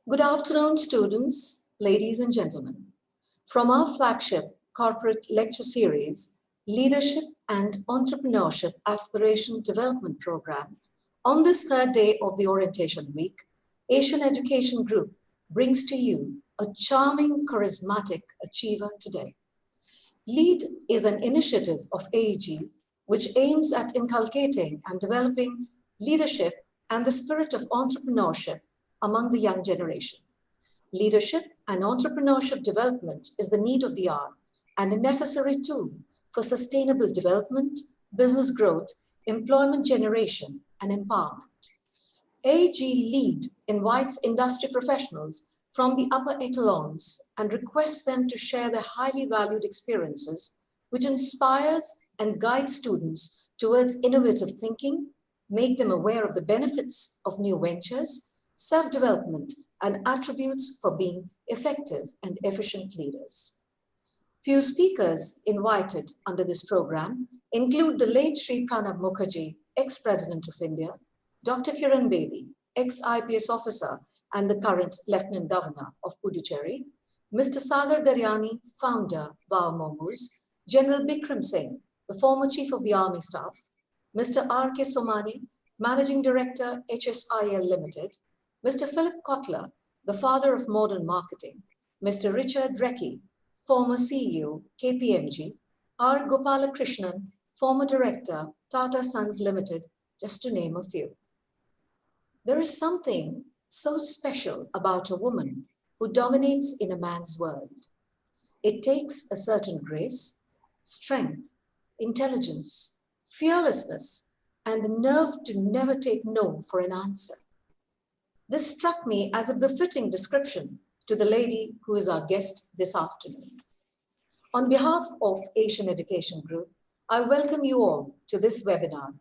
Good afternoon, students, ladies and gentlemen. From our flagship corporate lecture series, Leadership and Entrepreneurship Aspiration Development Program, on this third day of the orientation week, Asian Education Group brings to you a charming, charismatic achiever today. LEAD is an initiative of AEG which aims at inculcating and developing leadership and the spirit of entrepreneurship among the young generation. Leadership and entrepreneurship development is the need of the hour and a necessary tool for sustainable development, business growth, employment generation, and empowerment. AEG LEAD invites industry professionals from the upper echelons and requests them to share their highly valued experiences, which inspires and guides students towards innovative thinking, make them aware of the benefits of new ventures, self-development, and attributes for being effective and efficient leaders. Few speakers invited under this program include the late Sri Pranab Mukherjee, ex-President of India, Dr. Kiran Bedi, ex-IPS officer and the current Lieutenant Governor of Puducherry, Mr. Sagar Daryani, founder, Wow Momos, General Bikram Singh, the former Chief of the Army Staff, Mr. R.K. Somani, Managing Director, HSIL Limited, Mr. Philip Kotler, the father of modern marketing, Mr. Richard Recchi, former CEO, KPMG, R. Gopalakrishnan, former director, Tata Sons Limited, just to name a few. There is something so special about a woman who dominates in a man's world. It takes a certain grace, strength, intelligence, fearlessness, and the nerve to never take no for an answer. This struck me as a befitting description to the lady who is our guest this afternoon. On behalf of Asian Education Group, I welcome you all to this webinar,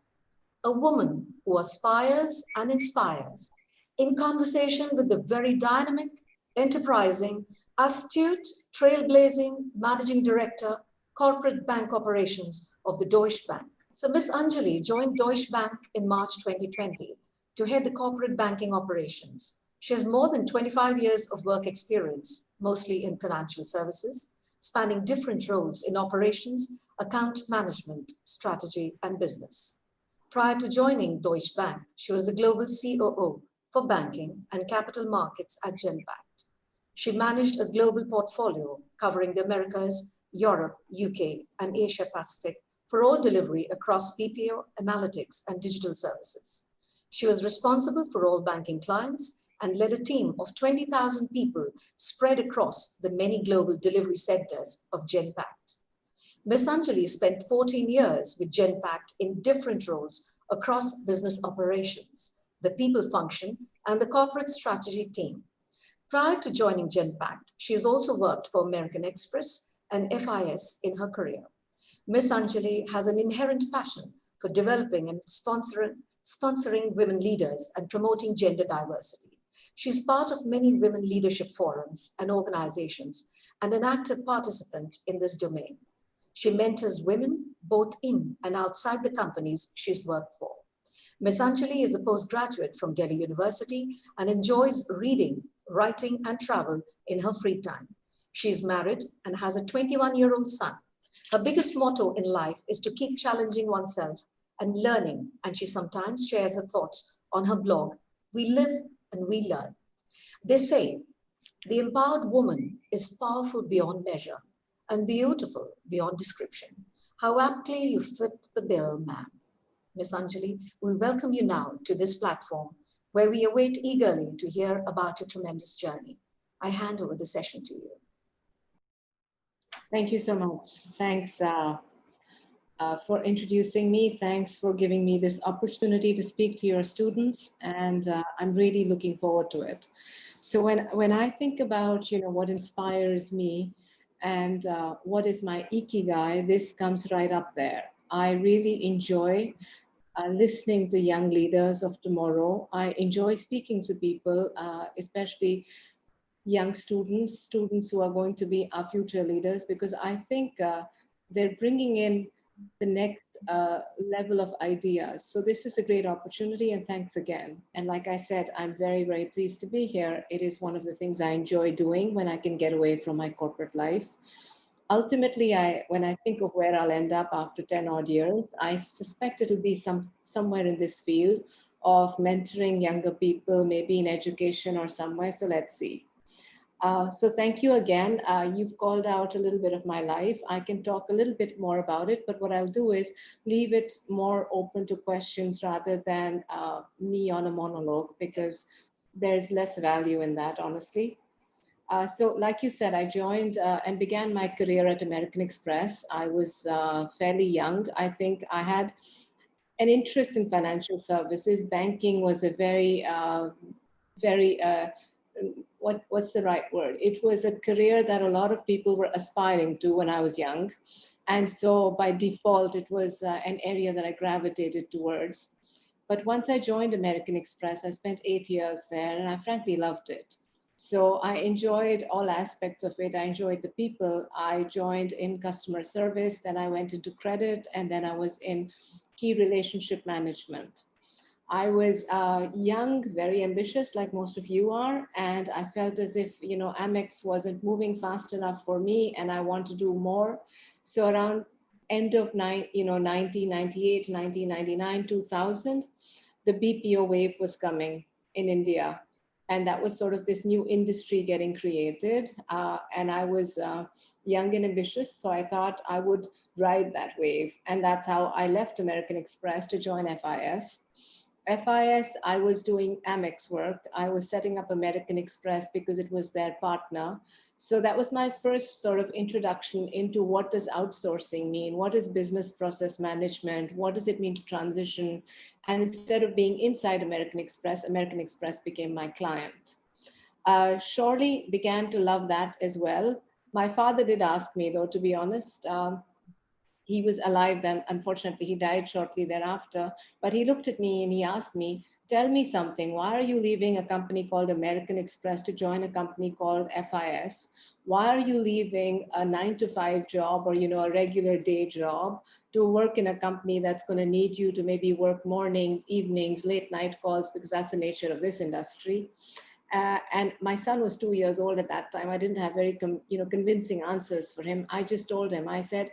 A Woman Who Aspires and Inspires, in conversation with the very dynamic, enterprising, astute, trailblazing Managing Director, Corporate Bank Operations of the Deutsche Bank. So Ms. Anjali joined Deutsche Bank in March 2020 to head the corporate banking operations. She has more than 25 years of work experience, mostly in financial services, spanning different roles in operations, account management, strategy, and business. Prior to joining Deutsche Bank, she was the global COO for banking and capital markets at Genpact. She managed a global portfolio covering the Americas, Europe, UK, and Asia Pacific for all delivery across BPO, analytics, and digital services. She was responsible for all banking clients and led a team of 20,000 people spread across the many global delivery centers of Genpact. Ms. Anjali spent 14 years with Genpact in different roles across business operations, the people function, and the corporate strategy team. Prior to joining Genpact, she has also worked for American Express and FIS in her career. Ms. Anjali has an inherent passion for developing and sponsoring women leaders and promoting gender diversity. She's part of many women leadership forums and organizations and an active participant in this domain. She mentors women both in and outside the companies she's worked for. Ms. Anjali is a postgraduate from Delhi University and enjoys reading, writing, and travel in her free time. She's married and has a 21-year-old son. Her biggest motto in life is to keep challenging oneself and learning, and she sometimes shares her thoughts on her blog, We Live and We Learn. They say, the empowered woman is powerful beyond measure and beautiful beyond description. How aptly you fit the bill, ma'am. Ms. Anjali, we welcome you now to this platform where we await eagerly to hear about your tremendous journey. I hand over the session to you. Thank you so much. Thanks for introducing me. Thanks for giving me this opportunity to speak to your students, and I'm really looking forward to it. So when I think about what inspires me and what is my Ikigai, this comes right up there. I really enjoy listening to young leaders of tomorrow. I enjoy speaking to people, especially young students who are going to be our future leaders, because I think they're bringing in the next level of ideas. So this is a great opportunity, and thanks again. And like I said, I'm very, very pleased to be here. It is one of the things I enjoy doing when I can get away from my corporate life. Ultimately, when I think of where I'll end up after 10 odd years, I suspect it'll be somewhere in this field of mentoring younger people, maybe in education or somewhere. So let's see. So thank you again. You've called out a little bit of my life. I can talk a little bit more about it, but what I'll do is leave it more open to questions rather than me on a monologue, because there's less value in that, honestly. So like you said, I joined and began my career at American Express. I was fairly young. I think I had an interest in financial services. Banking was a very what's the right word? It was a career that a lot of people were aspiring to when I was young. And so by default, it was an area that I gravitated towards. But once I joined American Express, I spent 8 years there and I frankly loved it. So I enjoyed all aspects of it. I enjoyed the people. I joined in customer service, then I went into credit, and then I was in key relationship management. I was young, very ambitious, like most of you are, and I felt as if, Amex wasn't moving fast enough for me, and I want to do more. So around end of 1998, 1999, 2000, the BPO wave was coming in India, and that was sort of this new industry getting created. And I was young and ambitious, so I thought I would ride that wave, and that's how I left American Express to join FIS. FIS, I was doing Amex work. I was setting up American Express because it was their partner. So that was my first sort of introduction into what does outsourcing mean? What is business process management? What does it mean to transition? And instead of being inside American Express became my client. Shortly began to love that as well. My father did ask me, though, to be honest. He was alive then. Unfortunately, he died shortly thereafter. But he looked at me and he asked me, tell me something. Why are you leaving a company called American Express to join a company called FIS? Why are you leaving a 9 to 5 job or, a regular day job to work in a company that's going to need you to maybe work mornings, evenings, late night calls, because that's the nature of this industry. And my son was 2 years old at that time. I didn't have very, convincing answers for him. I just told him, I said,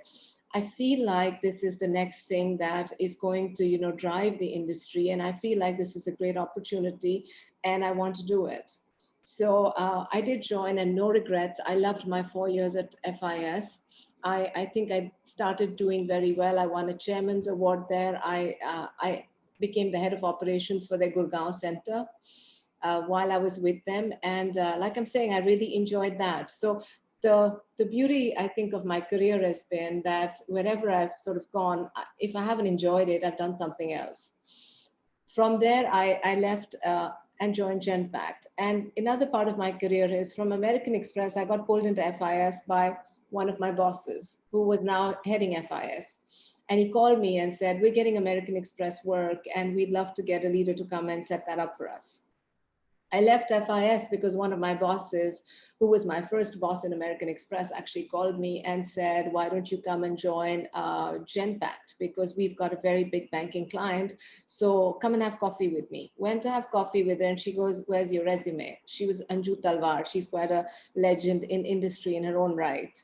I feel like this is the next thing that is going to, drive the industry. And I feel like this is a great opportunity and I want to do it. So I did join, and no regrets. I loved my 4 years at FIS. I think I started doing very well. I won a chairman's award there. I became the head of operations for their Gurgaon center while I was with them. And like I'm saying, I really enjoyed that. So the beauty, I think, of my career has been that wherever I've sort of gone, if I haven't enjoyed it, I've done something else. From there, I left and joined Genpact. And another part of my career is from American Express, I got pulled into FIS by one of my bosses who was now heading FIS. And he called me and said, we're getting American Express work and we'd love to get a leader to come and set that up for us. I left FIS because one of my bosses, who was my first boss in American Express, actually called me and said, why don't you come and join Genpact? Because we've got a very big banking client. So come and have coffee with me. Went to have coffee with her and she goes, where's your resume? She was Anju Talwar. She's quite a legend in industry in her own right.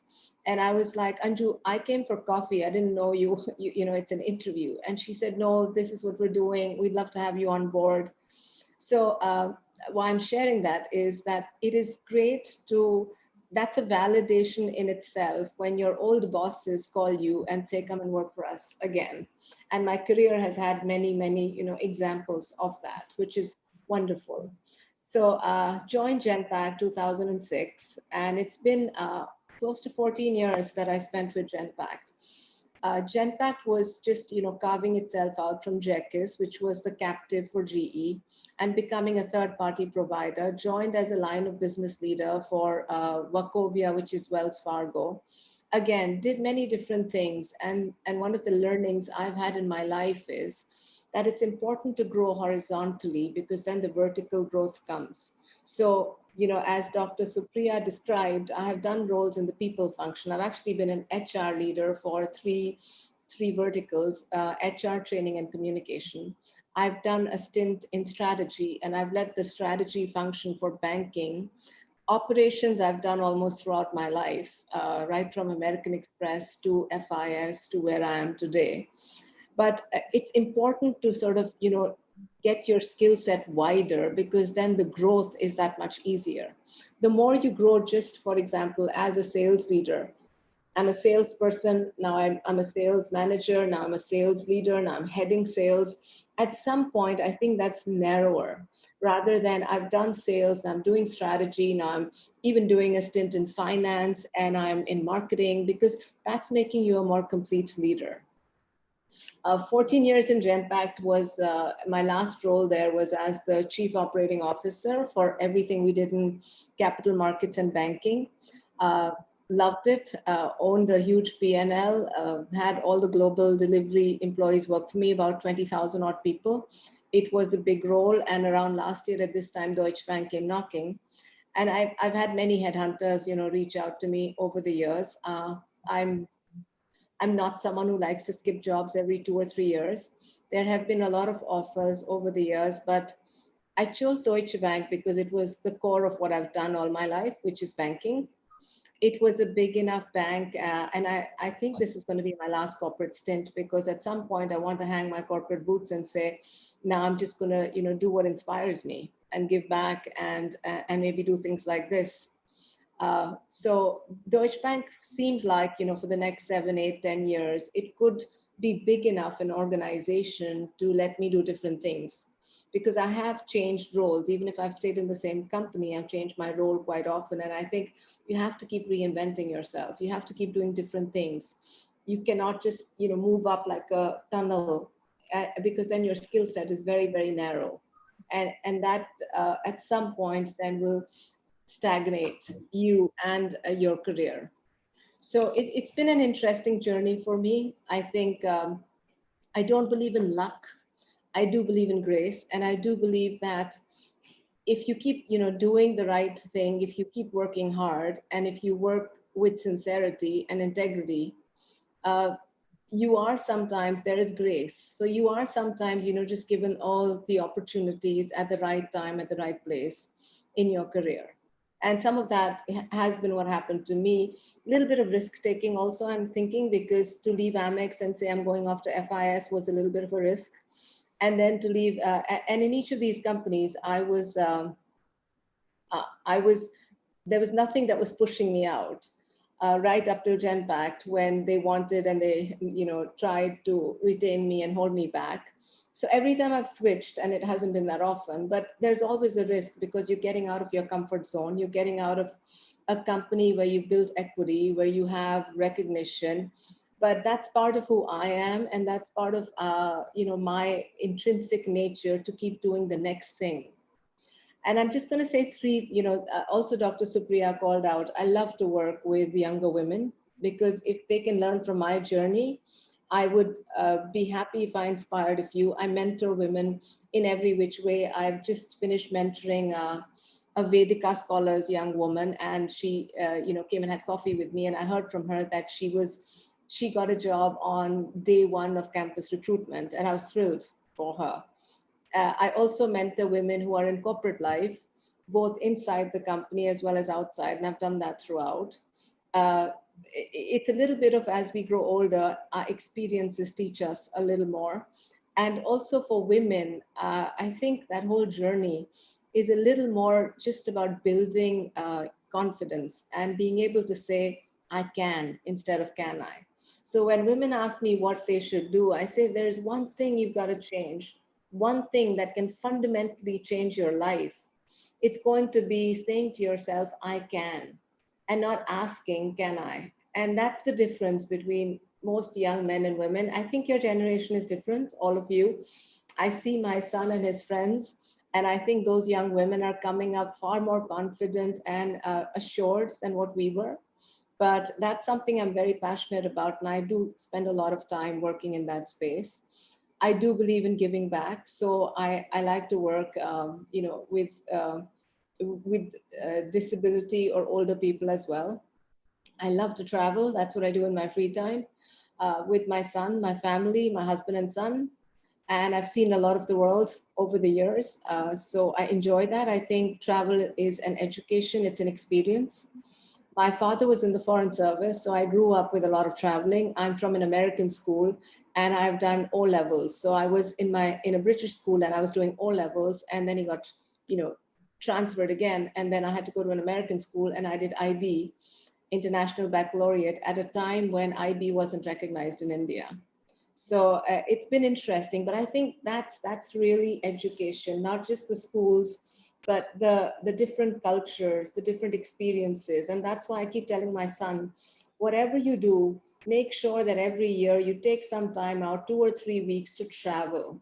And I was like, Anju, I came for coffee. I didn't know you, it's an interview. And she said, no, this is what we're doing. We'd love to have you on board. So why I'm sharing that is that it is great that's a validation in itself when your old bosses call you and say, come and work for us again. And my career has had many, many, examples of that, which is wonderful. So joined Genpact 2006, and it's been close to 14 years that I spent with Genpact. Genpact was just, carving itself out from Jekis, which was the captive for GE, and becoming a third-party provider, joined as a line of business leader for Wachovia, which is Wells Fargo. Again, did many different things. And one of the learnings I've had in my life is that it's important to grow horizontally because then the vertical growth comes. So, as Dr. Supriya described, I have done roles in the people function. I've actually been an HR leader for 3 three verticals, HR, training, and communication. I've done a stint in strategy, and I've led the strategy function for banking. Operations I've done almost throughout my life, right from American Express to FIS to where I am today. But it's important to sort of, get your skill set wider, because then the growth is that much easier. The more you grow, just for example, as a sales leader, I'm a salesperson, now I'm a sales manager, now I'm a sales leader, now I'm heading sales. At some point, I think that's narrower, rather than I've done sales, now I'm doing strategy, now I'm even doing a stint in finance, and I'm in marketing, because that's making you a more complete leader. 14 years in Genpact was my last role there was as the chief operating officer for everything we did in capital markets and banking. Loved it, owned a huge P&L, had all the global delivery employees work for me, about 20,000 odd people. It was a big role, and around last year at this time, Deutsche Bank came knocking. And I've had many headhunters, reach out to me over the years. I'm not someone who likes to skip jobs every 2 or 3 years. There have been a lot of offers over the years, but I chose Deutsche Bank because it was the core of what I've done all my life, which is banking. It was a big enough bank, and I think this is going to be my last corporate stint, because at some point I want to hang my corporate boots and say, now I'm just going to, do what inspires me and give back, and maybe do things like this. So Deutsche Bank seemed like, for the next 7, 8, 10 years, it could be big enough an organization to let me do different things. Because I have changed roles, even if I've stayed in the same company, I've changed my role quite often. And I think you have to keep reinventing yourself. You have to keep doing different things. You cannot just, move up like a tunnel, because then your skill set is very, very narrow. And that at some point then will stagnate you and your career. So it's been an interesting journey for me. I think I don't believe in luck. I do believe in grace, and I do believe that if you keep, doing the right thing, if you keep working hard, and if you work with sincerity and integrity, uh, you are sometimes, there is grace. So you are sometimes, just given all the opportunities at the right time, at the right place in your career. And some of that has been what happened to me. A little bit of risk taking also, I'm thinking, because to leave Amex and say I'm going off to FIS was a little bit of a risk. And then to leave, and in each of these companies, there was nothing that was pushing me out, right up till Genpact, when they wanted and they, tried to retain me and hold me back. So every time I've switched, and it hasn't been that often, but there's always a risk, because you're getting out of your comfort zone. You're getting out of a company where you build equity, where you have recognition. But that's part of who I am, and that's part of my intrinsic nature to keep doing the next thing. And I'm just going to say three, also Dr. Supriya called out, I love to work with younger women, because if they can learn from my journey, I would be happy if I inspired a few. I mentor women in every which way. I've just finished mentoring a Vedika scholar's young woman, and she, came and had coffee with me, and I heard from her that she got a job on day one of campus recruitment, and I was thrilled for her. I also mentor women who are in corporate life, both inside the company as well as outside, and I've done that throughout. It's a little bit of, as we grow older, our experiences teach us a little more. And also for women, I think that whole journey is a little more just about building confidence and being able to say, I can instead of can I. So when women ask me what they should do, I say there's one thing you've got to change, one thing that can fundamentally change your life. It's going to be saying to yourself, I can, and not asking, can I? And that's the difference between most young men and women. I think your generation is different, all of you. I see my son and his friends, and I think those young women are coming up far more confident and assured than what we were. But that's something I'm very passionate about, and I do spend a lot of time working in that space. I do believe in giving back, so I like to work, with disability or older people as well. I love to travel. That's what I do in my free time. with my son, my family, my husband and son. And I've seen a lot of the world over the years. So I enjoy that. I think travel is an education, it's an experience. My father was in the Foreign Service, so I grew up with a lot of traveling. I'm from an American school and I've done O levels. So I was in a British school and I was doing O levels, and then he got, you know, transferred again. And then I had to go to an American school and I did IB, International Baccalaureate, at a time when IB wasn't recognized in India. So it's been interesting, but I think that's really education, not just the schools, but the different cultures, the different experiences. And that's why I keep telling my son, whatever you do, make sure that every year you take some time out, 2 or 3 weeks, to travel,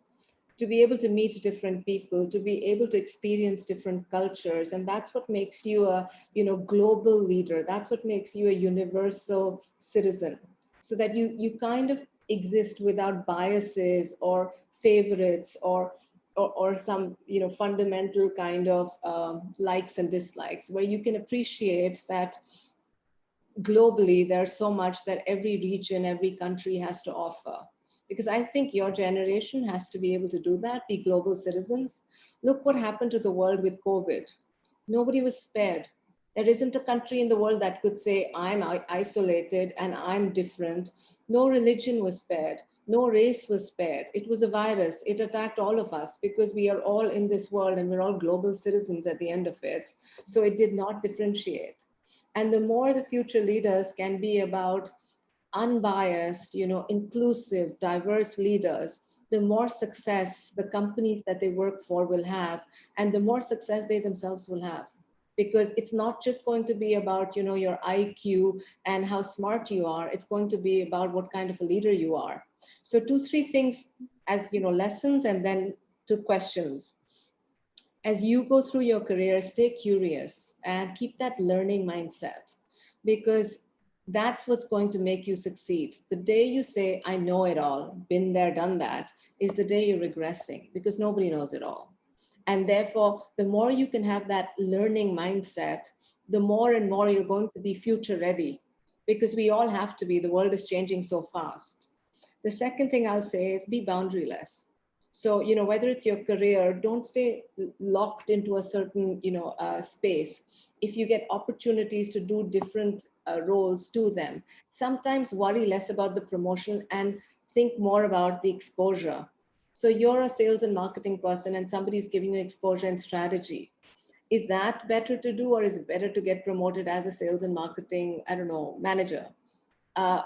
to be able to meet different people, to be able to experience different cultures. And that's what makes you a, you know, global leader. That's what makes you a universal citizen, so that you kind of exist without biases or favorites or some, you know, fundamental kind of likes and dislikes, where you can appreciate that globally there's so much that every region, every country has to offer. Because I think your generation has to be able to do that, be global citizens. Look what happened to the world with COVID. Nobody was spared. There isn't a country in the world that could say, I'm isolated and I'm different. No religion was spared. No race was spared. It was a virus. It attacked all of us because we are all in this world and we're all global citizens at the end of it. So it did not differentiate. And the more the future leaders can be about unbiased, you know, inclusive, diverse leaders, the more success the companies that they work for will have, and the more success they themselves will have. Because it's not just going to be about, you know, your IQ and how smart you are. It's going to be about what kind of a leader you are. So 2, 3 things as, you know, lessons, and then to questions. As you go through your career, stay curious and keep that learning mindset, because that's what's going to make you succeed. The day you say, I know it all, been there, done that, is the day you're regressing, because nobody knows it all. And therefore, the more you can have that learning mindset, the more and more you're going to be future ready, because we all have to be. The world is changing so fast. The second thing I'll say is be boundaryless. So, you know, whether it's your career, don't stay locked into a certain, you know, space. If you get opportunities to do different roles, do them. Sometimes worry less about the promotion and think more about the exposure. So you're a sales and marketing person and somebody's giving you exposure and strategy. Is that better to do, or is it better to get promoted as a sales and marketing, I don't know, manager? Uh,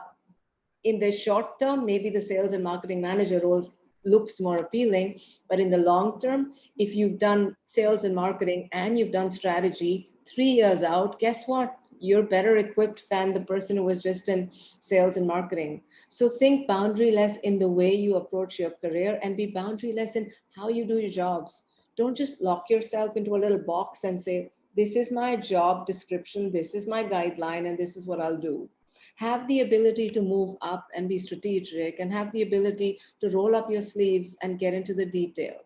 in the short term, maybe the sales and marketing manager roles looks more appealing, but in the long term, if you've done sales and marketing and you've done strategy 3 years out, guess what? You're better equipped than the person who was just in sales and marketing. So think boundaryless in the way you approach your career, and be boundaryless in how you do your jobs. Don't just lock yourself into a little box and say, this is my job description, this is my guideline, and this is what I'll do. Have the ability to move up and be strategic, and have the ability to roll up your sleeves and get into the detail.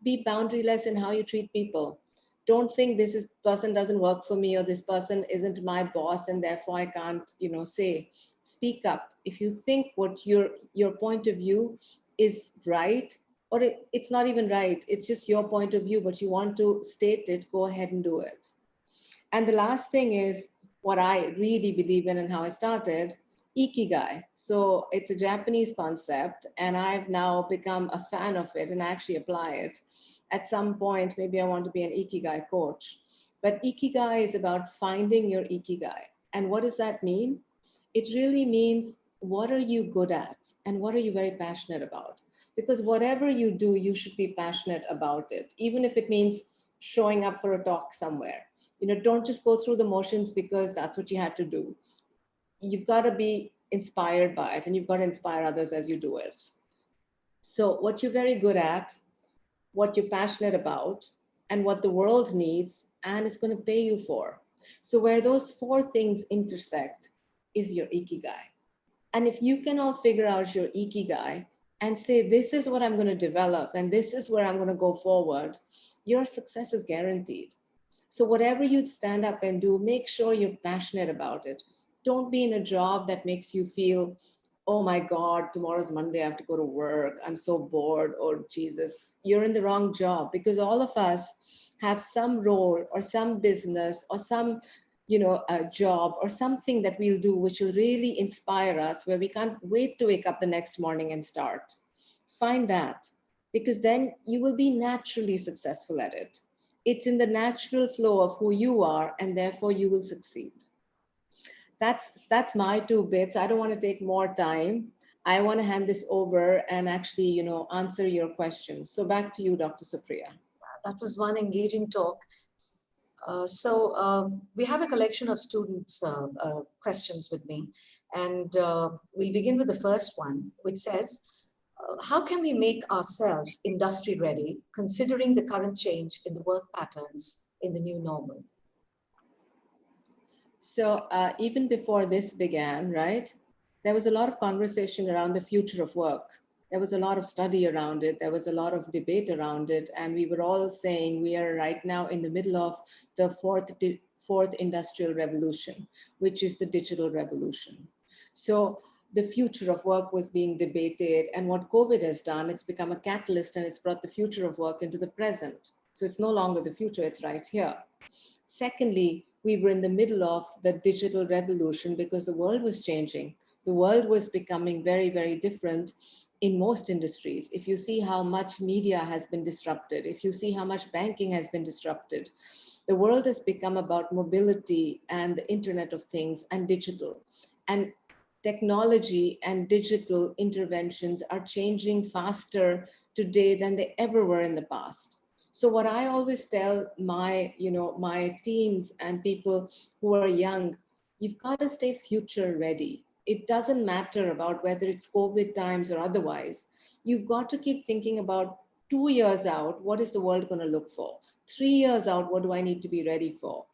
Be boundaryless in how you treat people. Don't think this person doesn't work for me, or this person isn't my boss and therefore I can't, you know, say. Speak up. If you think what your point of view is right, or it's not even right, it's just your point of view, but you want to state it, go ahead and do it. And the last thing is what I really believe in and how I started, Ikigai. So it's a Japanese concept, and I've now become a fan of it and actually apply it. At some point, maybe I want to be an Ikigai coach. But Ikigai is about finding your Ikigai. And what does that mean? It really means, what are you good at and what are you very passionate about? Because whatever you do, you should be passionate about it, even if it means showing up for a talk somewhere. You know, don't just go through the motions because that's what you had to do. You've got to be inspired by it, and you've got to inspire others as you do it. So what you're very good at, what you're passionate about, and what the world needs and is going to pay you for. So where those 4 things intersect is your Ikigai. And if you can all figure out your Ikigai and say, this is what I'm going to develop and this is where I'm going to go forward, your success is guaranteed. So whatever you stand up and do, make sure you're passionate about it. Don't be in a job that makes you feel oh my God, tomorrow's Monday, I have to go to work. I'm so bored. Or Jesus, you're in the wrong job, because all of us have some role or some business or some, a job or something that we'll do which will really inspire us, where we can't wait to wake up the next morning and start. Find that, because then you will be naturally successful at it. It's in the natural flow of who you are, and therefore you will succeed. That's my two bits. I don't want to take more time. I want to hand this over and actually, answer your questions. So back to you, Dr. Supriya. That was one engaging talk. So we have a collection of students' questions with me, and we'll begin with the first one, which says, how can we make ourselves industry ready, considering the current change in the work patterns in the new normal? So even before this began, right, there was a lot of conversation around the future of work. There was a lot of study around it. There was a lot of debate around it. And we were all saying we are right now in the middle of the fourth industrial revolution, which is the digital revolution. So the future of work was being debated. And what COVID has done, it's become a catalyst, and it's brought the future of work into the present. So it's no longer the future, it's right here. Secondly, we were in the middle of the digital revolution because the world was changing. The world was becoming very, very different in most industries. If you see how much media has been disrupted, if you see how much banking has been disrupted, the world has become about mobility and the Internet of Things and digital. And technology and digital interventions are changing faster today than they ever were in the past. So what I always tell my teams and people who are young, you've got to stay future ready. It doesn't matter about whether it's COVID times or otherwise. You've got to keep thinking about 2 years out, what is the world going to look for? 3 years out, what do I need to be ready for?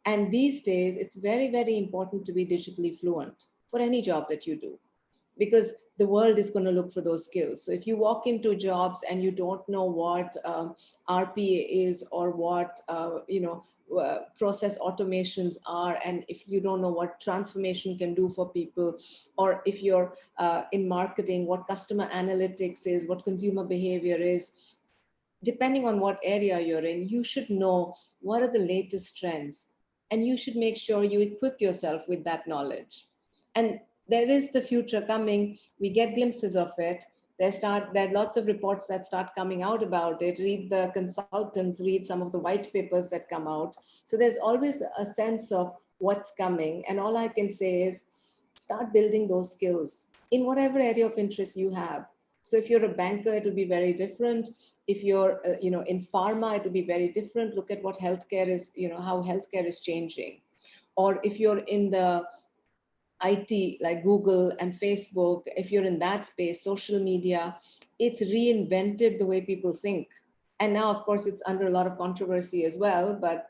And these days, it's very, very important to be digitally fluent for any job that you do, because the world is going to look for those skills. So if you walk into jobs and you don't know what RPA is, or what process automations are, and if you don't know what transformation can do for people, or if you're in marketing, what customer analytics is, what consumer behavior is, depending on what area you're in, you should know what are the latest trends, and you should make sure you equip yourself with that knowledge. And there is the future coming. We get glimpses of it. There are lots of reports that start coming out about it. Read the consultants, read some of the white papers that come out. So there's always a sense of what's coming. And all I can say is start building those skills in whatever area of interest you have. So if you're a banker, it'll be very different. If you're, in pharma, it'll be very different. Look at what healthcare is, how healthcare is changing. Or if you're in the IT, like Google and Facebook, if you're in that space, social media, it's reinvented the way people think. And now, of course, it's under a lot of controversy as well. But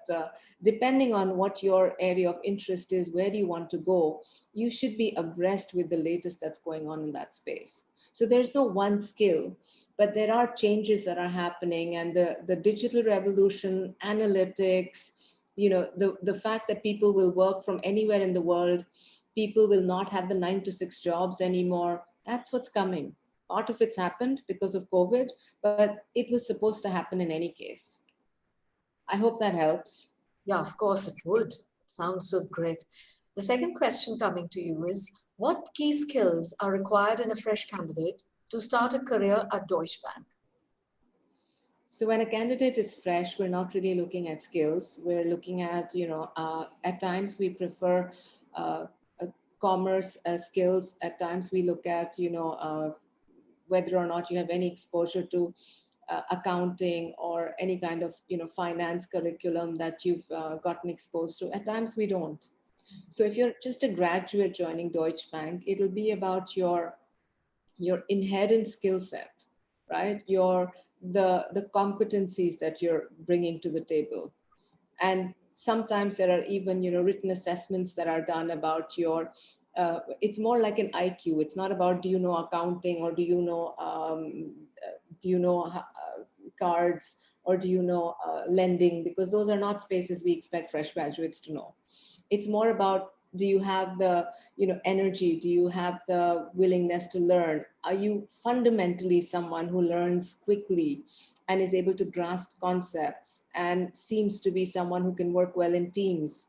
depending on what your area of interest is, where do you want to go, you should be abreast with the latest that's going on in that space. So there's no one skill, but there are changes that are happening. And the digital revolution, analytics, the fact that people will work from anywhere in the world, people will not have the 9-to-6 jobs anymore. That's what's coming. Part of it's happened because of COVID, but it was supposed to happen in any case. I hope that helps. Yeah, of course it would. Sounds so great. The second question coming to you is, what key skills are required in a fresh candidate to start a career at Deutsche Bank? So when a candidate is fresh, we're not really looking at skills. We're looking at, at times we prefer commerce skills. At times we look at, whether or not you have any exposure to accounting or any kind of, finance curriculum that you've gotten exposed to. At times we don't. So if you're just a graduate joining Deutsche Bank, it'll be about your inherent skill set, right? The competencies that you're bringing to the table. And sometimes there are even, written assessments that are done about your, it's more like an IQ. It's not about, do you know accounting, or do you know cards, or do you know lending, because those are not spaces we expect fresh graduates to know. It's more about Do you have the, energy? Do you have the willingness to learn? Are you fundamentally someone who learns quickly and is able to grasp concepts and seems to be someone who can work well in teams?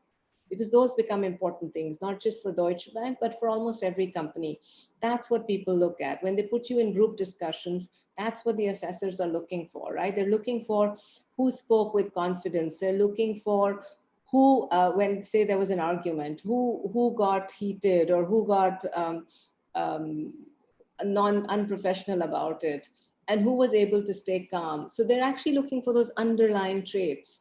Because those become important things, not just for Deutsche Bank, but for almost every company. That's what people look at. When they put you in group discussions, that's what the assessors are looking for, right? They're looking for who spoke with confidence. They're looking for who, when say there was an argument, who got heated or who got um, unprofessional about it, and who was able to stay calm. So they're actually looking for those underlying traits.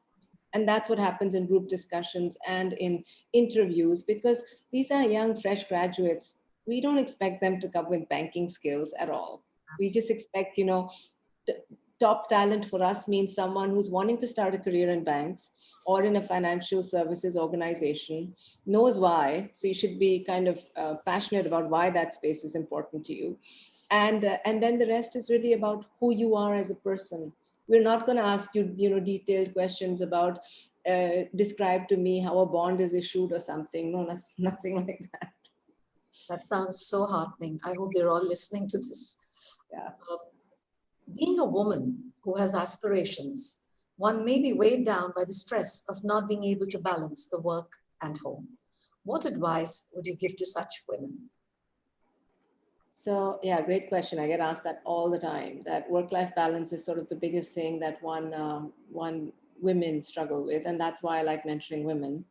And that's what happens in group discussions and in interviews, because these are young, fresh graduates. We don't expect them to come with banking skills at all. We just expect, top talent for us means someone who's wanting to start a career in banks or in a financial services organization, knows why. So you should be kind of passionate about why that space is important to you. And then the rest is really about who you are as a person. We're not going to ask you, detailed questions about describe to me how a bond is issued or something. No, nothing like that. That sounds so heartening. I hope they're all listening to this. Yeah. Being a woman who has aspirations, one may be weighed down by the stress of not being able to balance the work and home. What advice would you give to such women? So yeah, great question. I get asked that all the time. That work-life balance is sort of the biggest thing that one women struggle with, and that's why I like mentoring women.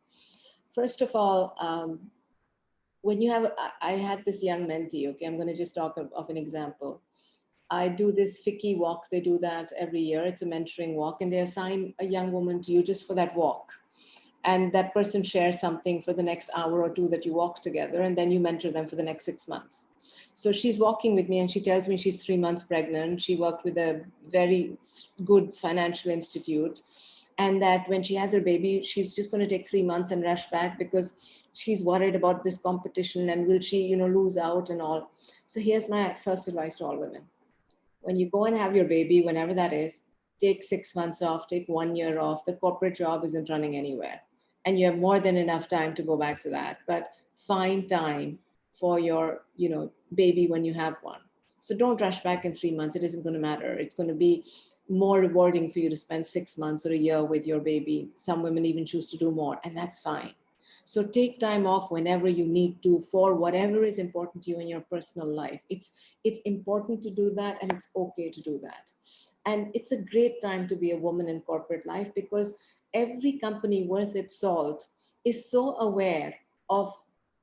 First of all, when you have, I had this young mentee. Okay, I'm going to just talk of an example. I do this FICCI walk. They do that every year. It's a mentoring walk, and they assign a young woman to you just for that walk. And that person shares something for the next hour or two that you walk together, and then you mentor them for the next 6 months. So she's walking with me and she tells me she's 3 months pregnant. She worked with a very good financial institute. And that when she has her baby, she's just going to take 3 months and rush back because she's worried about this competition and will she, lose out and all. So here's my first advice to all women. When you go and have your baby, whenever that is, take 6 months off, take 1 year off. The corporate job isn't running anywhere. And you have more than enough time to go back to that. But find time for your, baby when you have one. So don't rush back in 3 months. It isn't going to matter. It's going to be more rewarding for you to spend 6 months or a year with your baby. Some women even choose to do more, and that's fine. So take time off whenever you need to for whatever is important to you in your personal life. It's important to do that, and it's okay to do that. And it's a great time to be a woman in corporate life because every company worth its salt is so aware of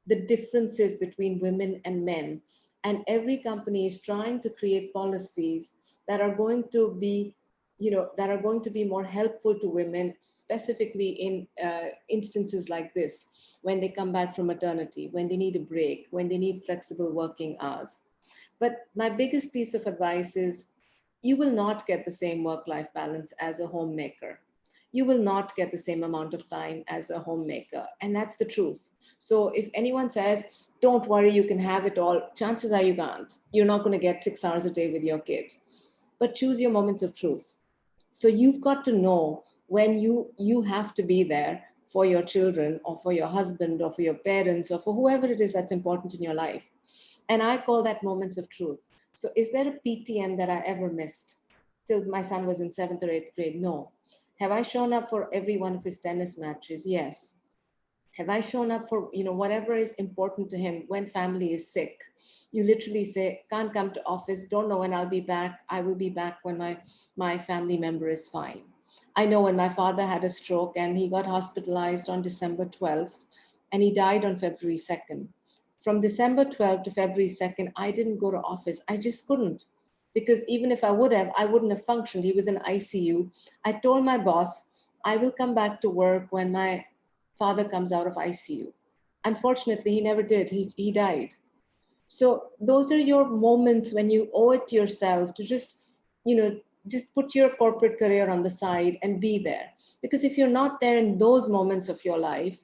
the differences between women and men. And every company is trying to create policies that are going to be, that are going to be more helpful to women, specifically in instances like this, when they come back from maternity, when they need a break, when they need flexible working hours. But my biggest piece of advice is you will not get the same work-life balance as a homemaker. You will not get the same amount of time as a homemaker. And that's the truth. So if anyone says, don't worry, you can have it all, chances are you can't. You're not going to get 6 hours a day with your kid. But choose your moments of truth. So you've got to know when you have to be there for your children or for your husband or for your parents or for whoever it is that's important in your life. And I call that moments of truth. So is there a PTM that I ever missed till my son was in 7th or 8th grade? No. Have I shown up for every one of his tennis matches? Yes. Have I shown up for, whatever is important to him when family is sick? You literally say, can't come to office, don't know when I'll be back. I will be back when my family member is fine. I know when my father had a stroke and he got hospitalized on December 12th and he died on February 2nd. From December 12th to February 2nd, I didn't go to office. I just couldn't. Because even if I would have, I wouldn't have functioned. He was in ICU. I told my boss, I will come back to work when my father comes out of ICU. Unfortunately, he never did. He died. So those are your moments when you owe it to yourself to just put your corporate career on the side and be there. Because if you're not there in those moments of your life,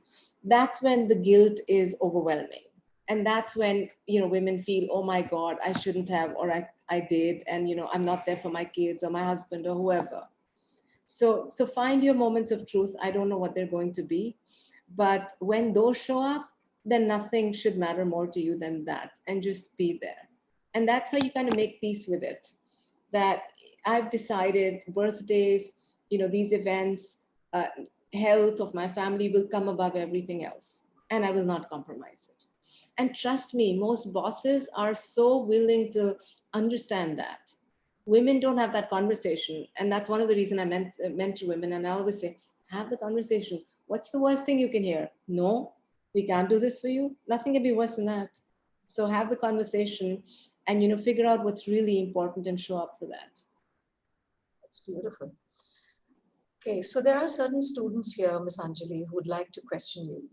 that's when the guilt is overwhelming. And that's when, women feel, oh my God, I shouldn't have, or I did. And, I'm not there for my kids or my husband or whoever. So find your moments of truth. I don't know what they're going to be, but when those show up, then nothing should matter more to you than that, and just be there. And that's how you kind of make peace with it. That I've decided birthdays, these events, uh, health of my family will come above everything else, and I will not compromise it. And trust me, most bosses are so willing to understand that. Women don't have that conversation. And that's one of the reasons I mentor women. And I always say, have the conversation. What's the worst thing you can hear? No, we can't do this for you. Nothing can be worse than that. So have the conversation and, figure out what's really important and show up for that. That's beautiful. Okay, so there are certain students here, Miss Anjali, who would like to question you.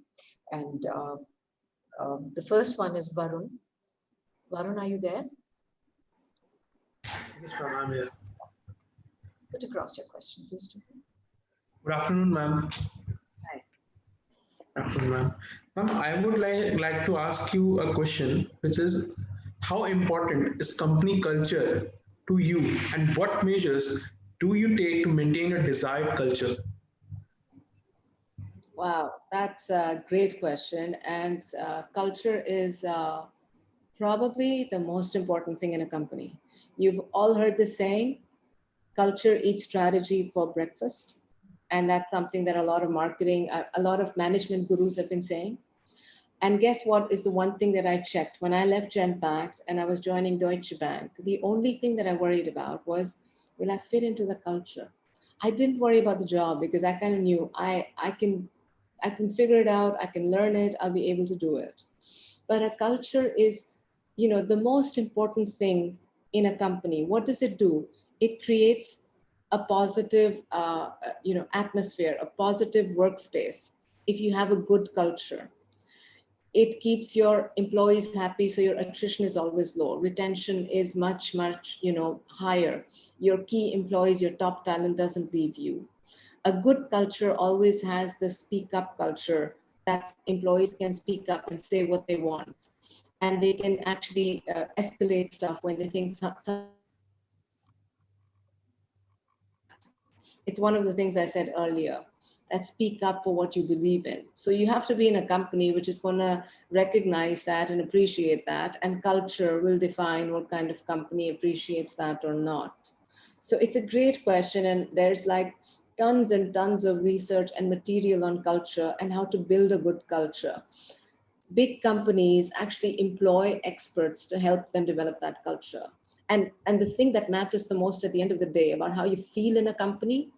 And the first one is Varun. Varun, are you there? Yes, ma'am, I'm here. Put across your question, please. Good afternoon, ma'am. Hi. Good afternoon, ma'am. Ma'am, I would like to ask you a question, which is how important is company culture to you, and what measures do you take to maintain a desired culture? Wow, that's a great question. And culture is probably the most important thing in a company. You've all heard the saying, culture eats strategy for breakfast. And that's something that a lot of marketing, a lot of management gurus have been saying. And guess what is the one thing that I checked when I left Genpact and I was joining Deutsche Bank? The only thing that I worried about was, will I fit into the culture? I didn't worry about the job because I kind of knew I can figure it out, I can learn it, I'll be able to do it. But a culture is, the most important thing in a company. What does it do? It creates a positive, atmosphere, a positive workspace. If you have a good culture, it keeps your employees happy, so your attrition is always low. Retention is much, much, higher. Your key employees, your top talent doesn't leave you. A good culture always has the speak up culture, that employees can speak up and say what they want. And they can actually escalate stuff when they think it's one of the things I said earlier, that speak up for what you believe in. So you have to be in a company which is going to recognize that and appreciate that, and culture will define what kind of company appreciates that or not. So it's a great question, and there's like tons and tons of research and material on culture and how to build a good culture. Big companies actually employ experts to help them develop that culture. And the thing that matters the most at the end of the day about how you feel in a company,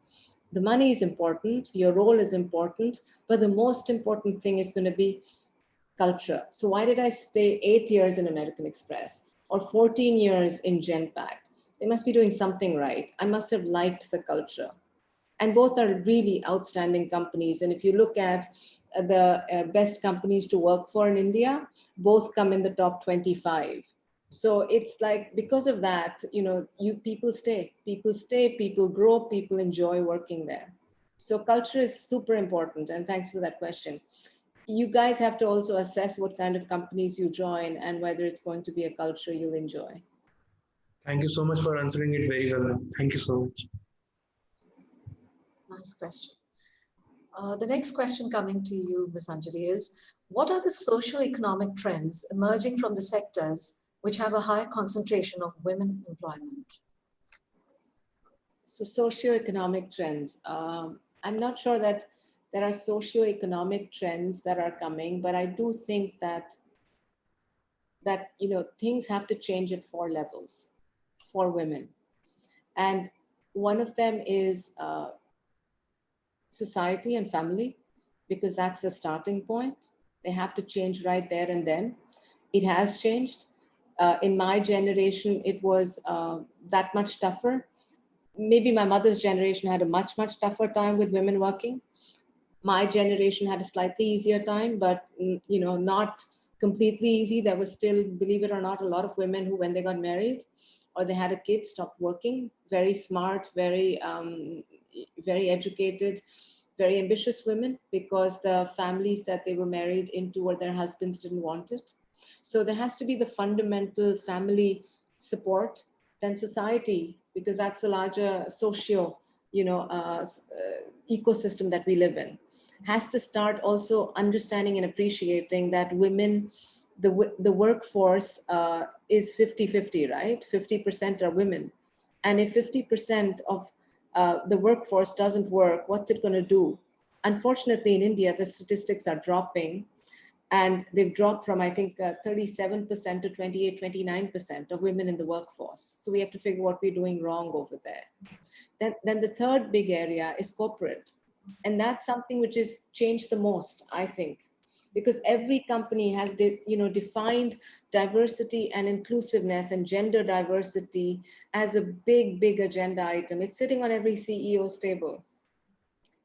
the money is important, your role is important, but the most important thing is going to be culture. So why did I stay 8 years in American Express or 14 years in Genpact? They must be doing something right. I must have liked the culture. And both are really outstanding companies. And if you look at the best companies to work for in India, both come in the top 25. So it's like, because of that, people stay, people grow, people enjoy working there. So culture is super important. And thanks for that question. You guys have to also assess what kind of companies you join and whether it's going to be a culture you'll enjoy. Thank you so much for answering it very well, ma'am. Thank you so much. Nice question. The next question coming to you, Ms. Anjali, is what are the socio-economic trends emerging from the sectors which have a high concentration of women employment? So socioeconomic trends. I'm not sure that there are socioeconomic trends that are coming, but I do think that things have to change at 4 levels for women. And one of them is society and family, because that's the starting point. They have to change right there and then. It has changed. In my generation, it was that much tougher. Maybe my mother's generation had a much, much tougher time with women working. My generation had a slightly easier time, but not completely easy. There was still, believe it or not, a lot of women who, when they got married or they had a kid, stopped working. Very smart, very educated, very ambitious women, because the families that they were married into or their husbands didn't want it. So there has to be the fundamental family support, then society, because that's the larger socio ecosystem that we live in. has to start also understanding and appreciating that women, the workforce is 50-50, right? 50% are women. And if 50% of the workforce doesn't work, what's it going to do? Unfortunately, in India, the statistics are dropping, and they've dropped from, I think, 37% to 28, 29% of women in the workforce. So we have to figure what we're doing wrong over there. Then the third big area is corporate. And that's something which has changed the most, I think, because every company has defined diversity and inclusiveness and gender diversity as a big, big agenda item. It's sitting on every CEO's table.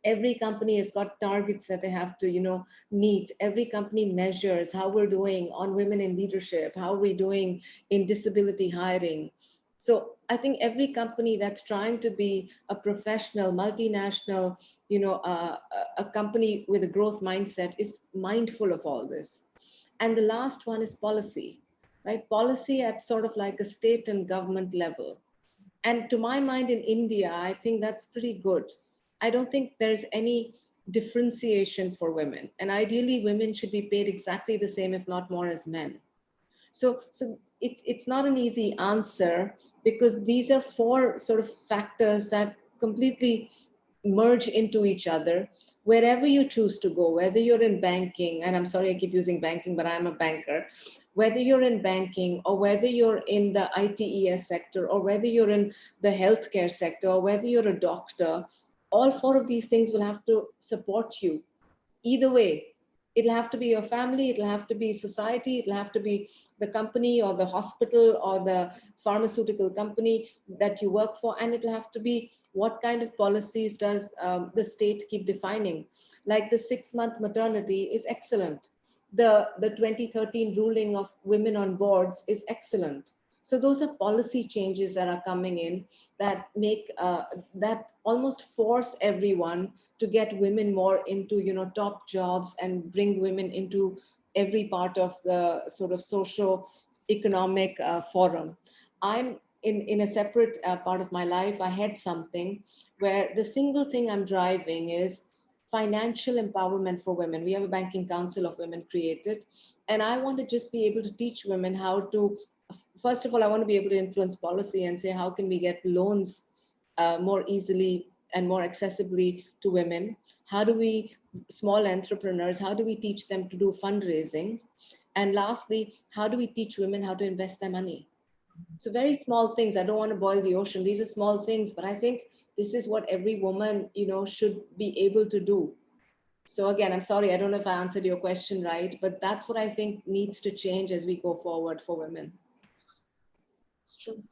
Every company has got targets that they have to meet. Every company measures how we're doing on women in leadership, how we're doing in disability hiring. So I think every company that's trying to be a professional multinational, a company with a growth mindset is mindful of all this. And the last one is policy, right? Policy at sort of like a state and government level. And to my mind, in India, I think that's pretty good. I don't think there's any differentiation for women. And ideally, women should be paid exactly the same, if not more, as men. So it's not an easy answer, because these are four sort of factors that completely merge into each other. Wherever you choose to go, whether you're in banking, and I'm sorry I keep using banking, but I'm a banker, whether you're in banking or whether you're in the ITES sector or whether you're in the healthcare sector or whether you're a doctor, all four of these things will have to support you. Either way, it'll have to be your family, it'll have to be society, it'll have to be the company or the hospital or the pharmaceutical company that you work for, and it'll have to be what kind of policies does the state keep defining. Like the 6-month maternity is excellent. The 2013 ruling of women on boards is excellent. So those are policy changes that are coming in that make that almost force everyone to get women more into top jobs and bring women into every part of the sort of socio-economic forum. I'm in a separate part of my life. I had something where the single thing I'm driving is financial empowerment for women. We have a banking council of women created, and I want to just be able to teach women how to, first of all, I want to be able to influence policy and say, how can we get loans more easily and more accessibly to women? How do we, small entrepreneurs, how do we teach them to do fundraising? And lastly, how do we teach women how to invest their money? So very small things. I don't want to boil the ocean. These are small things, but I think this is what every woman, should be able to do. So again, I'm sorry, I don't know if I answered your question right, but that's what I think needs to change as we go forward for women. It's true.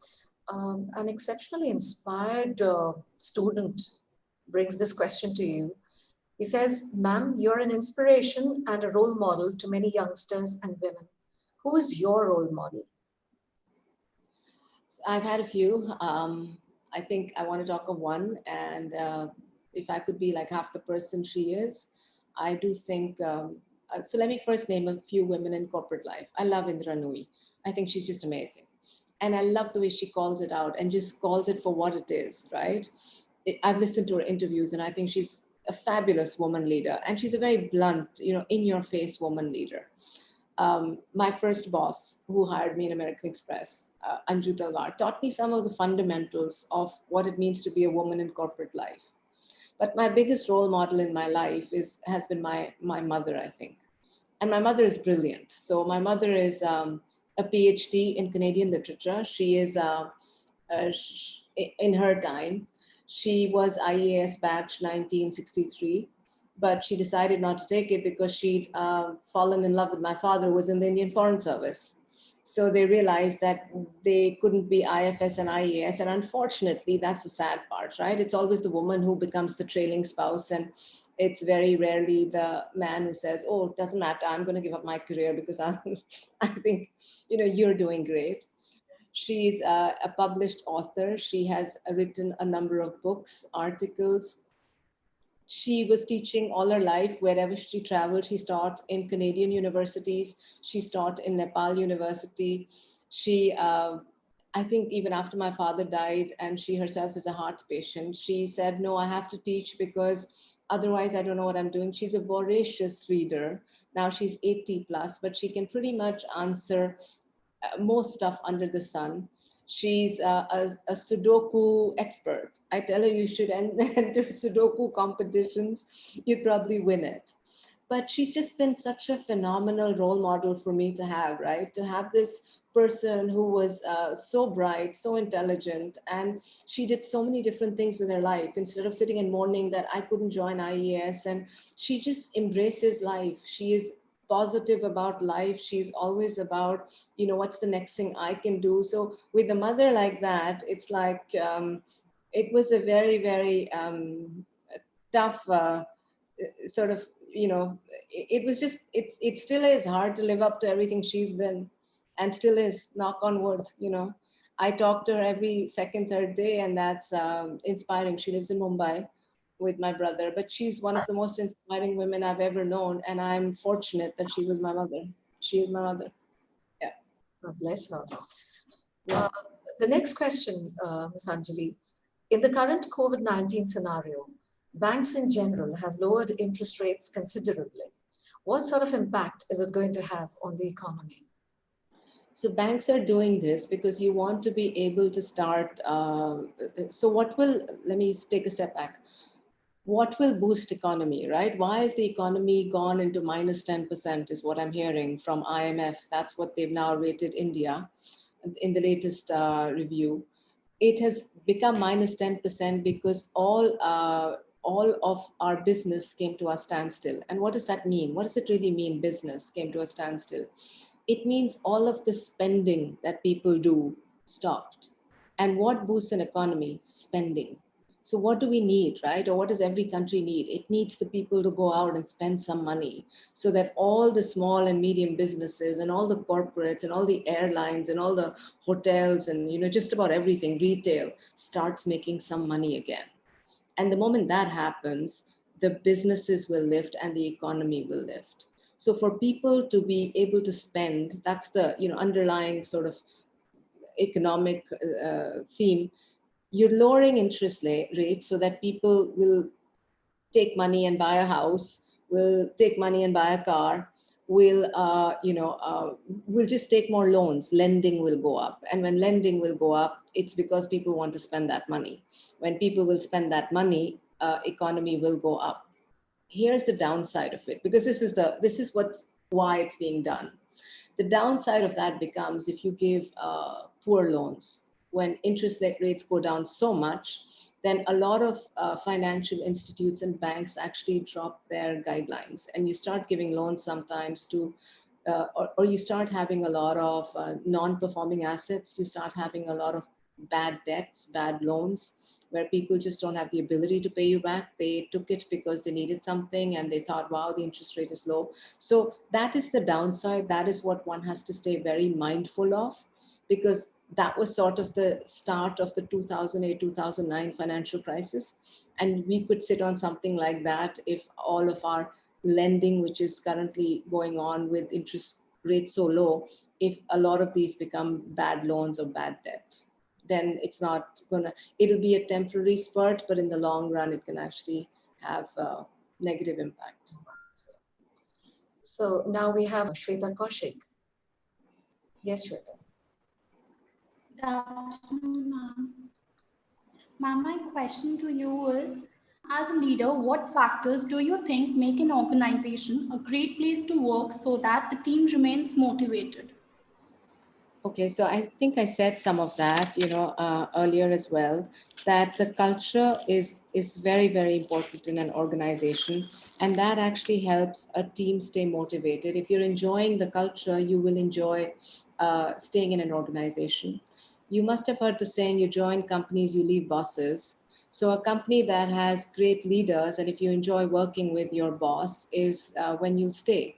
An exceptionally inspired student brings this question to you. He says, ma'am, you're an inspiration and a role model to many youngsters and women. Who is your role model? I've had a few. I think I want to talk of one, and if I could be like half the person she is, I do think, so let me first name a few women in corporate life. I love Indra Nooyi. I think she's just amazing. And I love the way she calls it out and just calls it for what it is, right? I've listened to her interviews, and I think she's a fabulous woman leader. And she's a very blunt, in your face woman leader. My first boss who hired me in American Express, Anju Talwar, taught me some of the fundamentals of what it means to be a woman in corporate life. But my biggest role model in my life has been my mother, I think. And my mother is brilliant. So my mother is a PhD in Canadian literature. She is, in her time, she was IAS batch 1963, but she decided not to take it because she'd fallen in love with my father, who was in the Indian Foreign Service. So they realized that they couldn't be IFS and IAS. And unfortunately, that's the sad part, right? It's always the woman who becomes the trailing spouse. And it's very rarely the man who says, oh, it doesn't matter, I'm going to give up my career because I think, you're doing great. She's a published author. She has written a number of books, articles. She was teaching all her life. Wherever she traveled, she taught in Canadian universities. She's taught in Nepal University. She, I think even after my father died and she herself is a heart patient, she said, no, I have to teach because Otherwise, I don't know what I'm doing. She's a voracious reader. Now she's 80 plus, but she can pretty much answer most stuff under the sun. She's a Sudoku expert. I tell her you should enter Sudoku competitions. You'd probably win it. But she's just been such a phenomenal role model for me to have, right? To have this person who was so bright, so intelligent, and she did so many different things with her life instead of sitting and mourning that I couldn't join IES. And she just embraces life. She is positive about life. She's always about, what's the next thing I can do. So with a mother like that, it's like it was a very, very tough sort of, it was just, it still is hard to live up to everything she's been, and still is, knock on wood. I talk to her every second, third day, and that's inspiring. She lives in Mumbai with my brother, but she's one of the most inspiring women I've ever known, and I'm fortunate that she was my mother. She is my mother. Yeah. God bless her. Yeah. The next question, Ms. Anjali. In the current COVID-19 scenario, banks in general have lowered interest rates considerably. What sort of impact is it going to have on the economy? So banks are doing this because you want to be able to start. Let me take a step back. What will boost economy, right? Why is the economy gone into minus 10% is what I'm hearing from IMF. That's what they've now rated India in the latest review. It has become minus 10% because all of our business came to a standstill. And what does that mean? What does it really mean, business came to a standstill? It means all of the spending that people do stopped. And what boosts an economy? Spending. So what do we need, right? Or what does every country need? It needs the people to go out and spend some money so that all the small and medium businesses and all the corporates and all the airlines and all the hotels and just about everything, retail, starts making some money again. And the moment that happens, the businesses will lift and the economy will lift. So for people to be able to spend, that's the underlying sort of economic theme. You're lowering interest rates so that people will take money and buy a house, will take money and buy a car, will just take more loans. Lending will go up. And when lending will go up, it's because people want to spend that money. When people will spend that money, economy will go up. Here's the downside of it, because this is why it's being done. The downside of that becomes if you give poor loans, when interest rates go down so much, then a lot of financial institutes and banks actually drop their guidelines, and you start giving loans sometimes to, or you start having a lot of non-performing assets. You start having a lot of bad debts, bad loans, where people just don't have the ability to pay you back. They took it because they needed something and they thought, wow, the interest rate is low. So that is the downside. That is what one has to stay very mindful of, because that was sort of the start of the 2008, 2009 financial crisis. And we could sit on something like that if all of our lending, which is currently going on with interest rates so low, if a lot of these become bad loans or bad debt, then it'll be a temporary spurt, but in the long run, it can actually have a negative impact. So now we have Shweta Kaushik. Yes, Shweta. Good afternoon, ma'am. Ma'am, my question to you is, as a leader, what factors do you think make an organization a great place to work so that the team remains motivated? Okay, so I think I said some of that, earlier as well, that the culture is very, very important in an organization, and that actually helps a team stay motivated. If you're enjoying the culture, you will enjoy staying in an organization. You must have heard the saying, you join companies, you leave bosses. So a company that has great leaders, and if you enjoy working with your boss, is when you'll stay.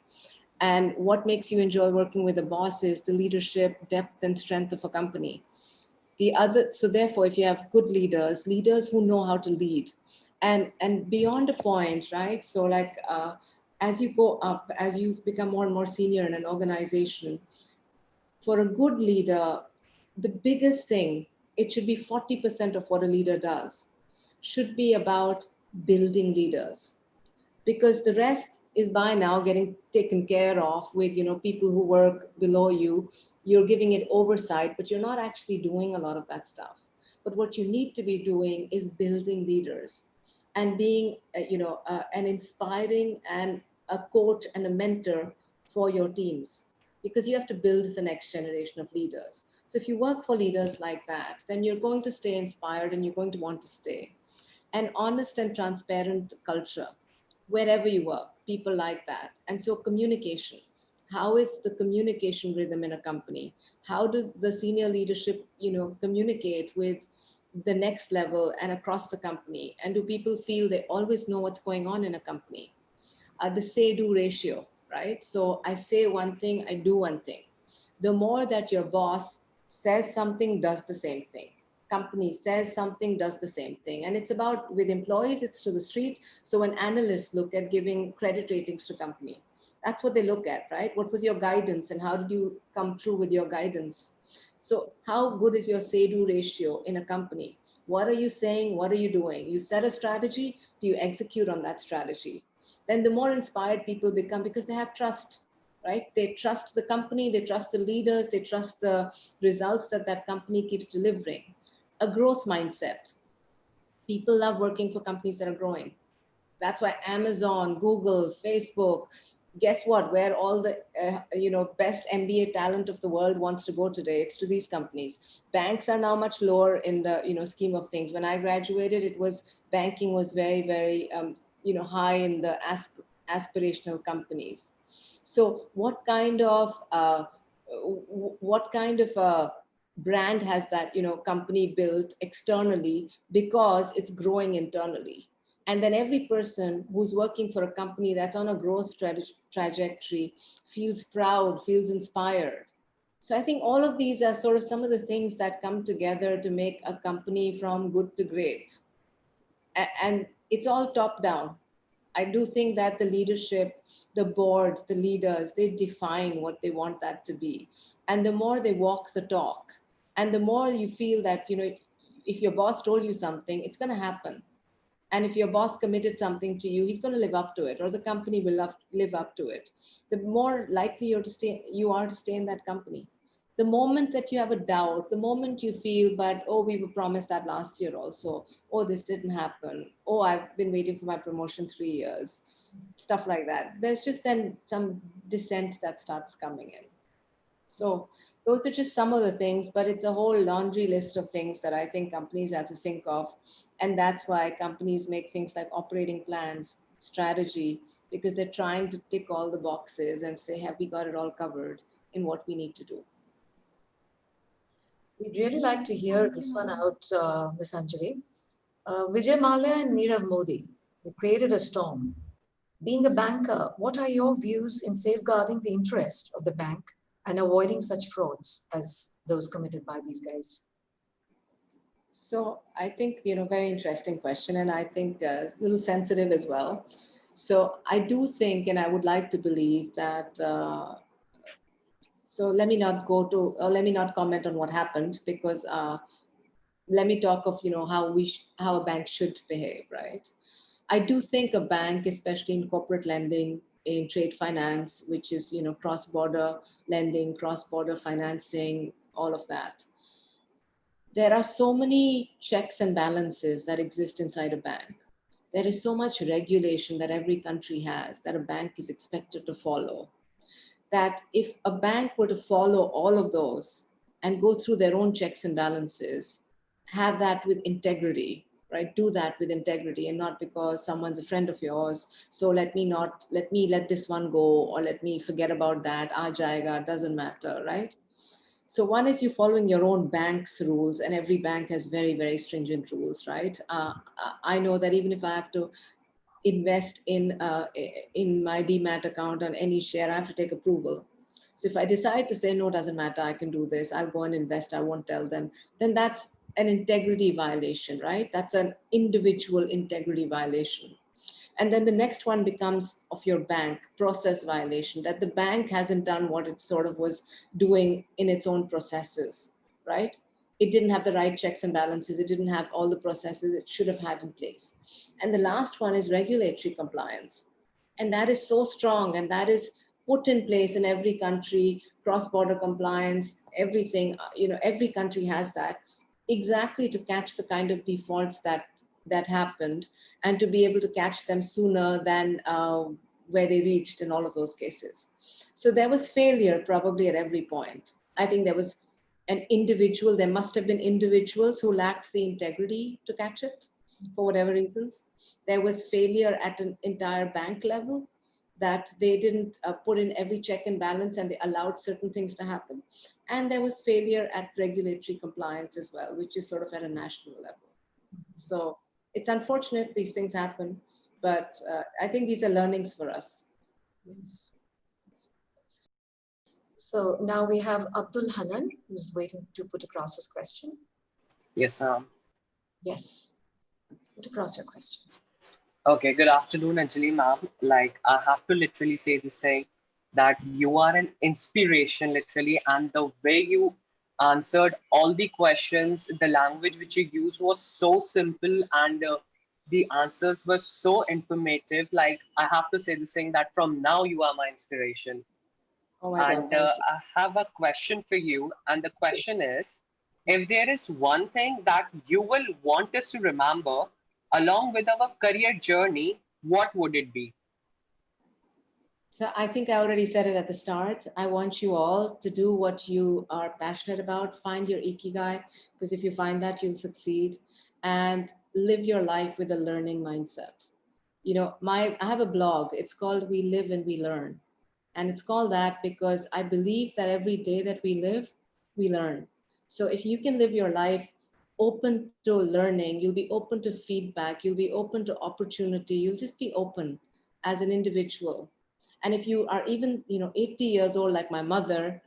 And what makes you enjoy working with a boss is the leadership, depth, and strength of a company. So therefore, if you have good leaders who know how to lead, and beyond a point, right? So like as you go up, as you become more and more senior in an organization, for a good leader, the biggest thing, it should be 40% of what a leader does, should be about building leaders. because the rest is by now getting taken care of with, people who work below you. You're giving it oversight, but you're not actually doing a lot of that stuff. But what you need to be doing is building leaders and being, an inspiring and a coach and a mentor for your teams, because you have to build the next generation of leaders. So if you work for leaders like that, then you're going to stay inspired and you're going to want to stay. An honest and transparent culture wherever you work, people like that. And so communication, how is the communication rhythm in a company? How does the senior leadership, communicate with the next level and across the company? And do people feel they always know what's going on in a company? The say-do ratio, right? So I say one thing, I do one thing. The more that your boss says something, does the same thing. Company says something, does the same thing. And it's about, with employees, it's to the street. So when analysts look at giving credit ratings to company, that's what they look at, right? What was your guidance and how did you come through with your guidance? So how good is your say-do ratio in a company? What are you saying? What are you doing? You set a strategy, do you execute on that strategy? Then the more inspired people become, because they have trust, right? They trust the company, they trust the leaders, they trust the results that that company keeps delivering. A growth mindset. People love working for companies that are growing. That's why Amazon, Google, Facebook, guess what? Where all the best MBA talent of the world wants to go today, it's to these companies. Banks are now much lower in the scheme of things. When I graduated, it was banking was very, very high in the aspirational companies. So what kind of brand has that company built externally, because it's growing internally? And then every person who's working for a company that's on a growth trajectory feels proud, feels inspired. So I think all of these are sort of some of the things that come together to make a company from good to great. And it's all top down. I do think that the leadership, the board, the leaders, they define what they want that to be. And the more they walk the talk, and the more you feel that, if your boss told you something, it's going to happen. And if your boss committed something to you, he's going to live up to it, or the company will live up to it. The more likely you are to stay in that company. The moment that you have a doubt, the moment you feel, but, oh, we were promised that last year also, oh, this didn't happen, oh, I've been waiting for my promotion 3 years, stuff like that. There's just then some dissent that starts coming in. So those are just some of the things, but it's a whole laundry list of things that I think companies have to think of. And that's why companies make things like operating plans, strategy, because they're trying to tick all the boxes and say, have we got it all covered in what we need to do? We'd really like to hear this one out, Ms. Anjali. Vijay Mallya and Nirav Modi, they created a storm. Being a banker, what are your views in safeguarding the interest of the bank and avoiding such frauds as those committed by these guys? So I think, very interesting question, and I think a little sensitive as well. So I do think, and I would like to believe that, so let me not comment on what happened, because let me talk of, how a bank should behave, right? I do think a bank, especially in corporate lending, in trade finance, which is, cross-border lending, cross-border financing, all of that. There are so many checks and balances that exist inside a bank. There is so much regulation that every country has that a bank is expected to follow, that if a bank were to follow all of those and go through their own checks and balances, have that with integrity, right? Do that with integrity, and not because someone's a friend of yours. So let me let this one go, or let me forget about that. Aa jayega, doesn't matter, right? So one is you following your own bank's rules, and every bank has very, very stringent rules, right? I know that even if I have to invest in my demat account on any share, I have to take approval. So if I decide to say, no, doesn't matter, I can do this, I'll go and invest, I won't tell them, then that's an integrity violation, right? That's an individual integrity violation. And then the next one becomes of your bank process violation, that the bank hasn't done what it sort of was doing in its own processes, right? It didn't have the right checks and balances. It didn't have all the processes it should have had in place. And the last one is regulatory compliance. And that is so strong, and that is put in place in every country, cross-border compliance, everything, every country has that, exactly to catch the kind of defaults that happened, and to be able to catch them sooner than where they reached in all of those cases. So there was failure probably at every point. I think there must have been individuals who lacked the integrity to catch it for whatever reasons. There was failure at an entire bank level, that they didn't put in every check and balance and they allowed certain things to happen. And there was failure at regulatory compliance as well, which is sort of at a national level. So it's unfortunate these things happen, but I think these are learnings for us. Yes. So now we have Abdul Hanan, who's waiting to put across his question. Yes, ma'am. Yes, put across your question. Okay, good afternoon, Anjali ma'am. Like, I have to literally say this thing, that you are an inspiration, literally, and the way you answered all the questions, the language which you used was so simple, and the answers were so informative. Like, I have to say this thing, that from now you are my inspiration. Oh my God, And thank you. I have a question for you, and the question is, if there is one thing that you will want us to remember along with our career journey, what would it be? So I think I already said it at the start. I want you all to do what you are passionate about. Find your Ikigai, because if you find that, you'll succeed. And live your life with a learning mindset. I have a blog. It's called We Live and We Learn. And it's called that because I believe that every day that we live, we learn. So if you can live your life open to learning, you'll be open to feedback, you'll be open to opportunity, you'll just be open as an individual. And if you are even 80 years old like my mother,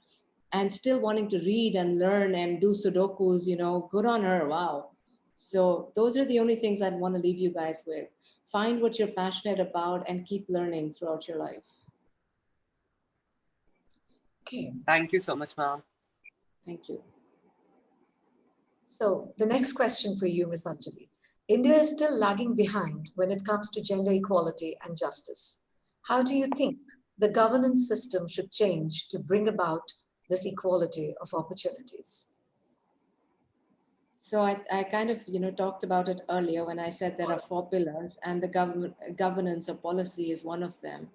and still wanting to read and learn and do sudokus, good on her. Wow. So those are the only things I'd want to leave you guys with. Find what you're passionate about and keep learning throughout your life. Okay. Thank you so much, ma'am. Thank you. So the next question for you, Ms. Anjali. India is still lagging behind when it comes to gender equality and justice. How do you think the governance system should change to bring about this equality of opportunities? So I kind of talked about it earlier when I said there are 4 pillars, and the governance or policy is one of them.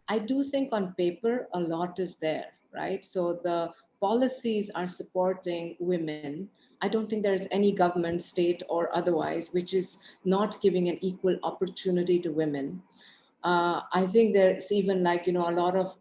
I do think on paper a lot is there, right? So the policies are supporting women. I don't think there is any government, state or otherwise, which is not giving an equal opportunity to women. I think there's even a lot of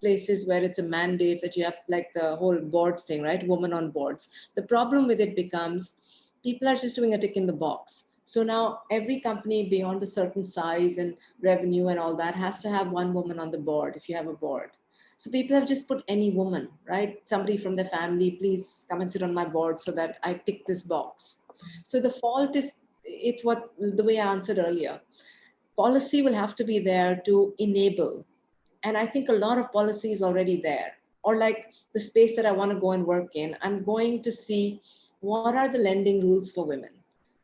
places where it's a mandate that you have, like the whole boards thing, right? Women on boards. The problem with it becomes people are just doing a tick in the box. So now every company beyond a certain size and revenue and all that has to have one woman on the board if you have a board. So people have just put any woman, right? Somebody from the family, please come and sit on my board so that I tick this box. So the fault is, it's the way I answered earlier. Policy will have to be there to enable. And I think a lot of policy is already there. Or like the space that I want to go and work in, I'm going to see what are the lending rules for women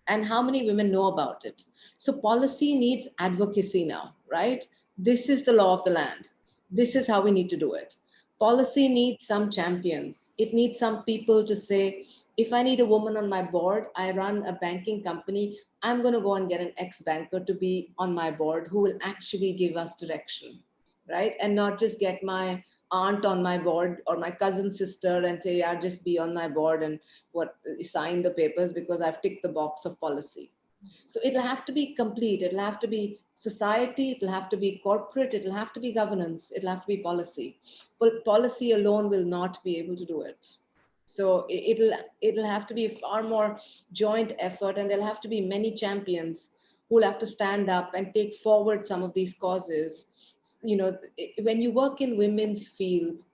and how many women know about it. So policy needs advocacy now, right? This is the law of the land. This is how we need to do it. Policy needs some champions. It needs some people to say, if I need a woman on my board, I run a banking company, I'm going to go and get an ex-banker to be on my board who will actually give us direction, right? And not just get my aunt on my board or my cousin sister and say, yeah, just be on my board and sign the papers because I've ticked the box of policy. So it'll have to be complete. It'll have to be society. It'll have to be corporate. It'll have to be governance. It'll have to be policy. But policy alone will not be able to do it. So it'll have to be a far more joint effort, and there'll have to be many champions who'll have to stand up and take forward some of these causes. When you work in women's fields,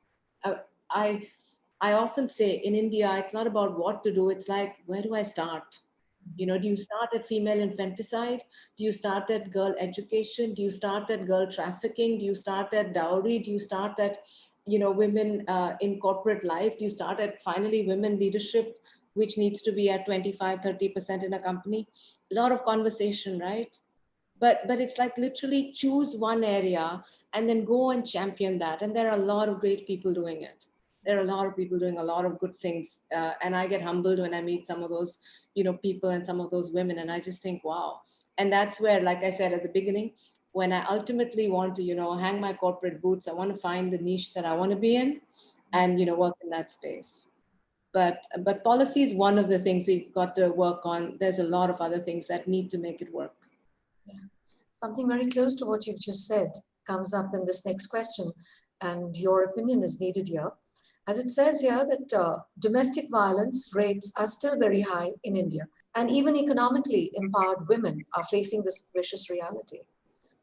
I often say in India, it's not about what to do. It's like, where do I start? Do you start at female infanticide? Do you start at girl education? Do you start at girl trafficking? Do you start at dowry? Do you start at, women in corporate life? Do you start at finally women leadership, which needs to be at 25, 30% in a company? A lot of conversation, right? But it's like literally choose one area and then go and champion that. And there are a lot of great people doing it. There are a lot of people doing a lot of good things. And I get humbled when I meet some of those, people and some of those women. And I just think, wow. And that's where, like I said at the beginning, when I ultimately want to, hang my corporate boots, I want to find the niche that I want to be in and, work in that space. But policy is one of the things we've got to work on. There's a lot of other things that need to make it work. Something very close to what you've just said comes up in this next question, and your opinion is needed here. As it says here that domestic violence rates are still very high in India, and even economically empowered women are facing this vicious reality.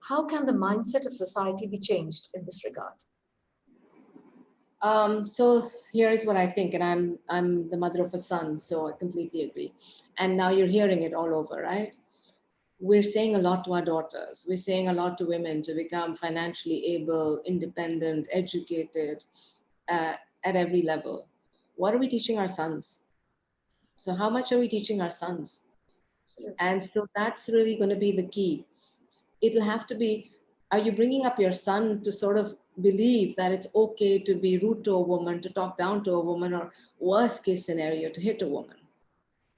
How can the mindset of society be changed in this regard? So here's what I think, and I'm the mother of a son, so I completely agree. And now you're hearing it all over, right? We're saying a lot to our daughters. We're saying a lot to women to become financially able, independent, educated at every level. What are we teaching our sons? So how much are we teaching our sons? And so that's really going to be the key. It'll have to be, are you bringing up your son to sort of believe that it's okay to be rude to a woman, to talk down to a woman, or worst case scenario, to hit a woman?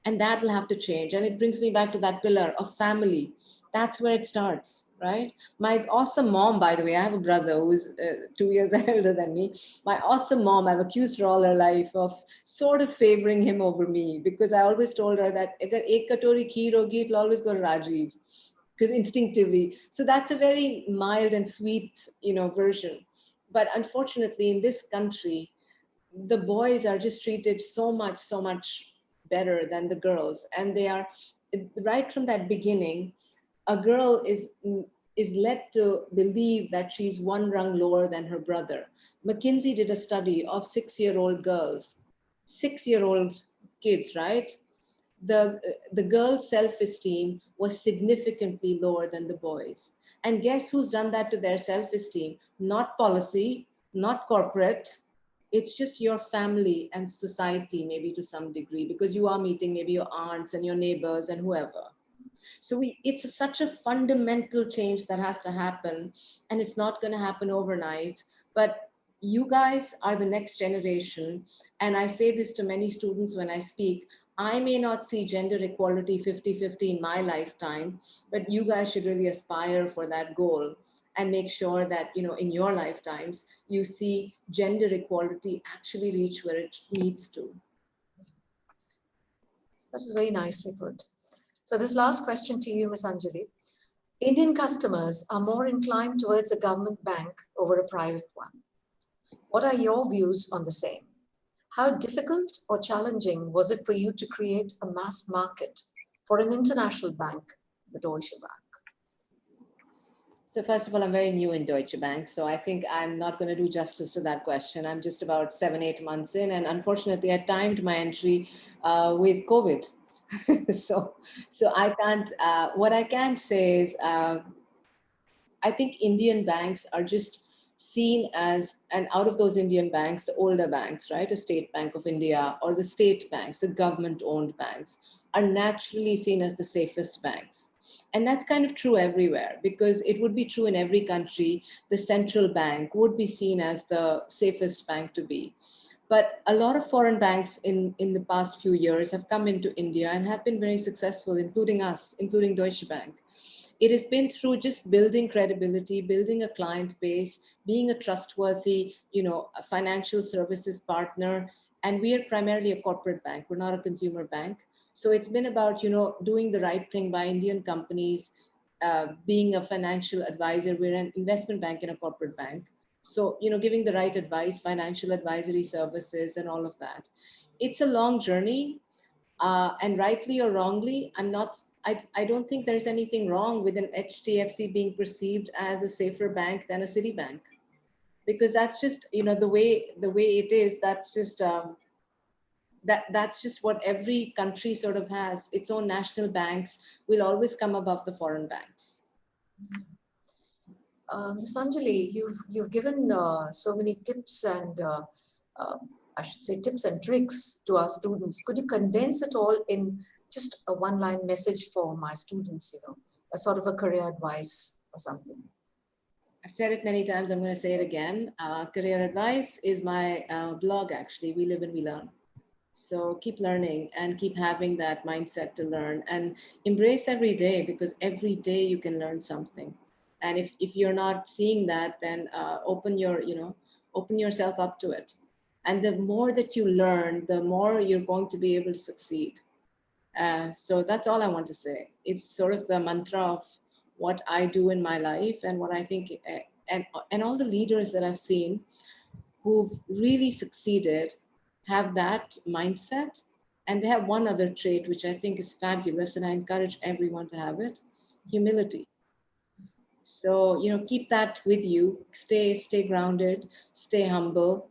And that'll have to change. And it brings me back to that pillar of family. That's where it starts, right? My awesome mom, by the way, I have a brother who's 2 years older than me. My awesome mom, I've accused her all her life of sort of favoring him over me, because I always told her that agar ek katori kheer hogi, it'll always go to Rajiv, because instinctively. So that's a very mild and sweet, version. But unfortunately, in this country, the boys are just treated so much better than the girls. And they are, right from that beginning, a girl is led to believe that she's one rung lower than her brother. McKinsey did a study of 6-year-old girls, 6-year-old kids, right? The girls' self-esteem was significantly lower than the boys. And guess who's done that to their self-esteem? Not policy, not corporate. It's just your family and society, maybe to some degree, because you are meeting maybe your aunts and your neighbors and whoever. So it's such a fundamental change that has to happen, and it's not going to happen overnight. But you guys are the next generation. And I say this to many students when I speak. I may not see gender equality 50-50 in my lifetime, but you guys should really aspire for that goal and make sure that, in your lifetimes, you see gender equality actually reach where it needs to. That is very nicely put. So this last question to you, Ms. Anjali. Indian customers are more inclined towards a government bank over a private one. What are your views on the same? How difficult or challenging was it for you to create a mass market for an international bank, the Deutsche Bank? So first of all, I'm very new in Deutsche Bank, so I think I'm not going to do justice to that question. I'm just about 7-8 months in, and unfortunately, I timed my entry with COVID. so I can't. What I can say is, I think Indian banks are just seen as, and out of those Indian banks, the older banks, right, the State Bank of India or the state banks, the government-owned banks, are naturally seen as the safest banks. And that's kind of true everywhere, because it would be true in every country. The central bank would be seen as the safest bank to be. But a lot of foreign banks in the past few years have come into India and have been very successful, including us, including Deutsche Bank. It has been through just building credibility, building a client base, being a trustworthy, a financial services partner. And we are primarily a corporate bank. We're not a consumer bank. So it's been about, doing the right thing by Indian companies, being a financial advisor. We're an investment bank and a corporate bank. So, giving the right advice, financial advisory services and all of that. It's a long journey. And rightly or wrongly, I don't think there's anything wrong with an HDFC being perceived as a safer bank than a Citibank, because that's just, the way it is. That's just, that's just what every country sort of has. Its own national banks will always come above the foreign banks. Ms. Anjali, you've given so many tips and I should say tips and tricks to our students. Could you condense it all in just a one-line message for my students, a sort of a career advice or something? I've said it many times, I'm going to say it again. Career advice is my blog, actually. We live and we learn. So keep learning and keep having that mindset to learn and embrace every day, because every day you can learn something. And if you're not seeing that, then open yourself up to it. And the more that you learn, the more you're going to be able to succeed. So that's all I want to say. It's sort of the mantra of what I do in my life and what I think, and all the leaders that I've seen who've really succeeded have that mindset. And they have one other trait, which I think is fabulous, and I encourage everyone to have it: humility. So, keep that with you. Stay grounded, stay humble,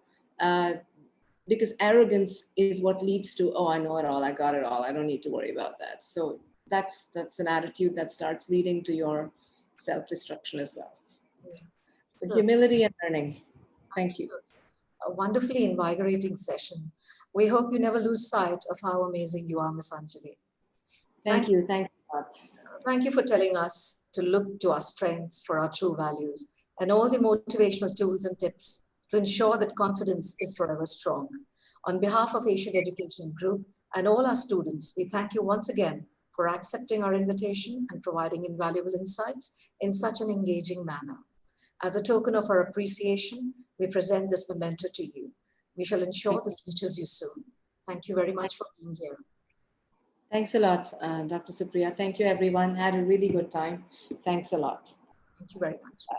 because arrogance is what leads to, oh, I know it all, I got it all, I don't need to worry about that. So that's an attitude that starts leading to your self-destruction as well. Yeah. So humility and learning. Thank you. A wonderfully invigorating session. We hope you never lose sight of how amazing you are, Ms. Anjali. Thank you. Thank you. Thank you for telling us to look to our strengths for our true values and all the motivational tools and tips to ensure that confidence is forever strong. On behalf of Asian Education Group and all our students, we thank you once again for accepting our invitation and providing invaluable insights in such an engaging manner. As a token of our appreciation, we present this memento to you. We shall ensure this reaches you soon. Thank you very much for being here. Thanks a lot, Dr. Supriya. Thank you, everyone. Had a really good time. Thanks a lot. Thank you very much. Bye.